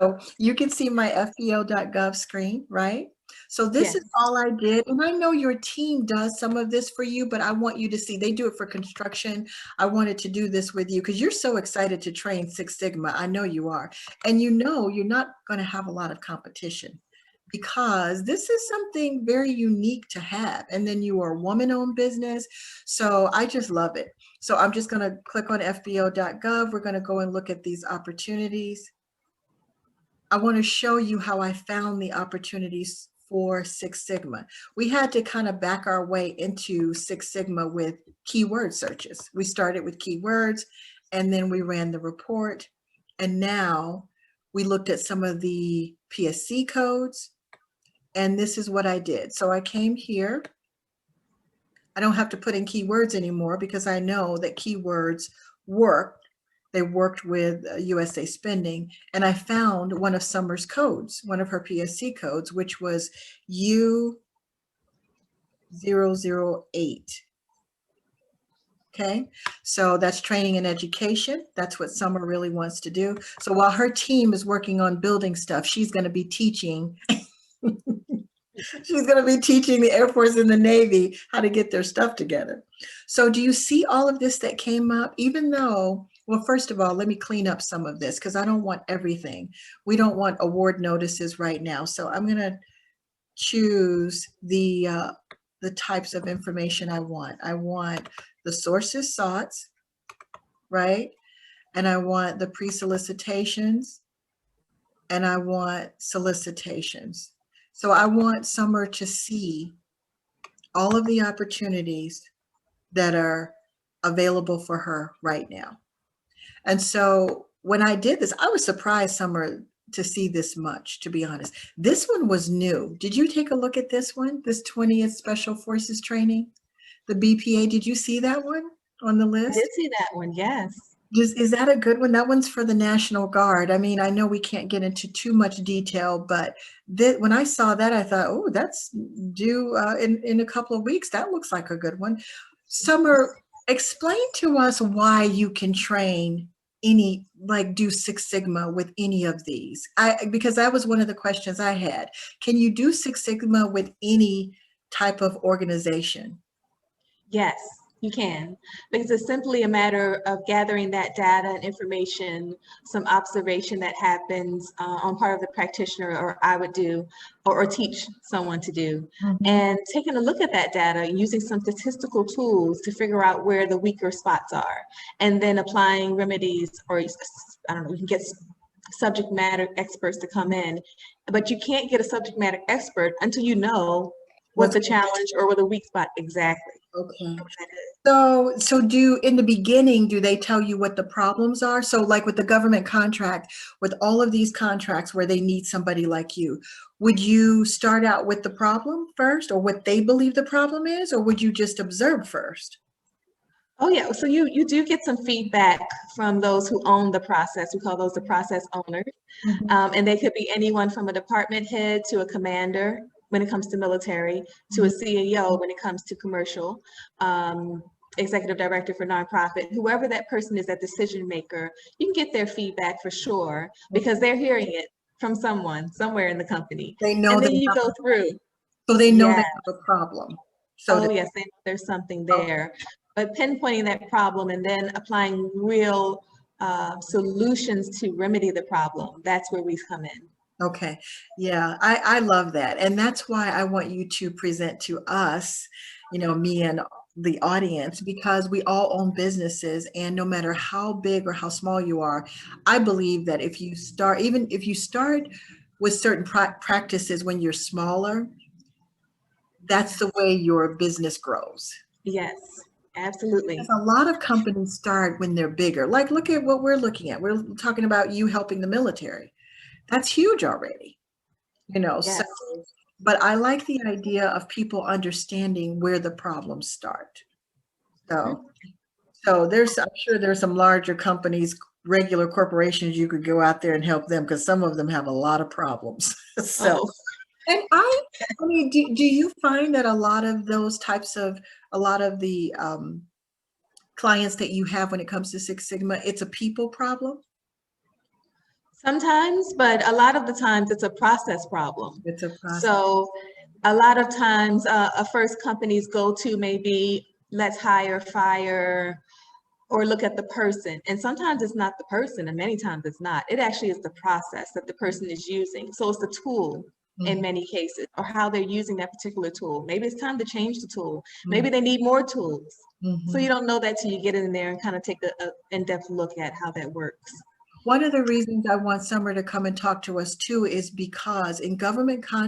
So you can see my FBO.gov screen, right? So this Yes. is all I did. And I know your team does some of this for you, but I want you to see they do it for construction. I wanted to do this with you because you're so excited to train Six Sigma. I know you are. And you know you're not going to have a lot of competition because this is something very unique to have. And then you are a woman-owned business. So I just love it. So I'm just going to click on FBO.gov. We're going to go and look at these opportunities. I want to show you how I found the opportunities for Six Sigma. We had to kind of back our way into Six Sigma with keyword searches. We started with keywords and then we ran the report. And now we looked at some of the PSC codes. And this is what I did. So I came here. I don't have to put in keywords anymore because I know that keywords work. They worked with USA Spending, and I found one of Summer's codes, one of her PSC codes, which was U008. Okay, so that's training and education. That's what Summer really wants to do. So while her team is working on building stuff, she's going to be teaching. She's going to be teaching the Air Force and the Navy how to get their stuff together. So do you see all of this that came up? Even though, well, first of all, let me clean up some of this because I don't want everything. We don't want award notices right now. So I'm going to choose the types of information I want. I want the sources sought, right? And I want the pre-solicitations, and I want solicitations. So I want Summer to see all of the opportunities that are available for her right now. And so when I did this, I was surprised, Summer, to see this much, to be honest. This one was new. Did you take a look at this one, this 20th Special Forces training, the BPA? Did you see that one on the list? I did see that one, yes. Is that a good one? That one's for the National Guard. I mean, I know we can't get into too much detail, but when I saw that, I thought, oh, that's due in a couple of weeks. That looks like a good one. Summer, explain to us why you can train do Six Sigma with any of these. Because that was one of the questions I had. Can you do Six Sigma with any type of organization? Yes, you can, because it's simply a matter of gathering that data and information, some observation that happens on part of the practitioner, or I would do, or teach someone to do, and taking a look at that data and using some statistical tools to figure out where the weaker spots are, and then applying remedies, or I don't know, you can get subject matter experts to come in, but you can't get a subject matter expert until you know what the challenge or what the weak spot exactly. Okay. So in the beginning, do they tell you what the problems are? So like with the government contract, with all of these contracts where they need somebody like you, would you start out with the problem first, or what they believe the problem is, or would you just observe first? Oh yeah, so you do get some feedback from those who own the process. We call those the process owners. And they could be anyone from a department head to a commander when it comes to military, to a CEO when it comes to commercial, executive director for nonprofit, whoever that person is, that decision maker, you can get their feedback for sure, because they're hearing it from someone somewhere in the company. They know, and then you go through. So they know they have a problem. So yes, they know there's something there. But pinpointing that problem and then applying real solutions to remedy the problem, that's where we come in. Okay. Yeah, I love that. And that's why I want you to present to us, me and the audience, because we all own businesses, and no matter how big or how small you are, I believe that if you start with certain practices when you're smaller, that's the way your business grows. Yes, absolutely. Because a lot of companies start when they're bigger. Like, look at what we're looking at. We're talking about you helping the military. That's huge already, Yes. So, but I like the idea of people understanding where the problems start. So I'm sure there's some larger companies, regular corporations, you could go out there and help them, because some of them have a lot of problems. And I mean, do you find that a lot of the clients that you have when it comes to Six Sigma, it's a people problem? Sometimes, but a lot of the times it's a process problem. It's a process. So a lot of times a first company's go-to may be let's hire, fire, or look at the person. And sometimes it's not the person, and many times it's not. It actually is the process that the person is using. So it's the tool in many cases, or how they're using that particular tool. Maybe it's time to change the tool. Maybe they need more tools. So you don't know that till you get in there and kind of take a in-depth look at how that works. One of the reasons I want Summer to come and talk to us too is because in government contracts,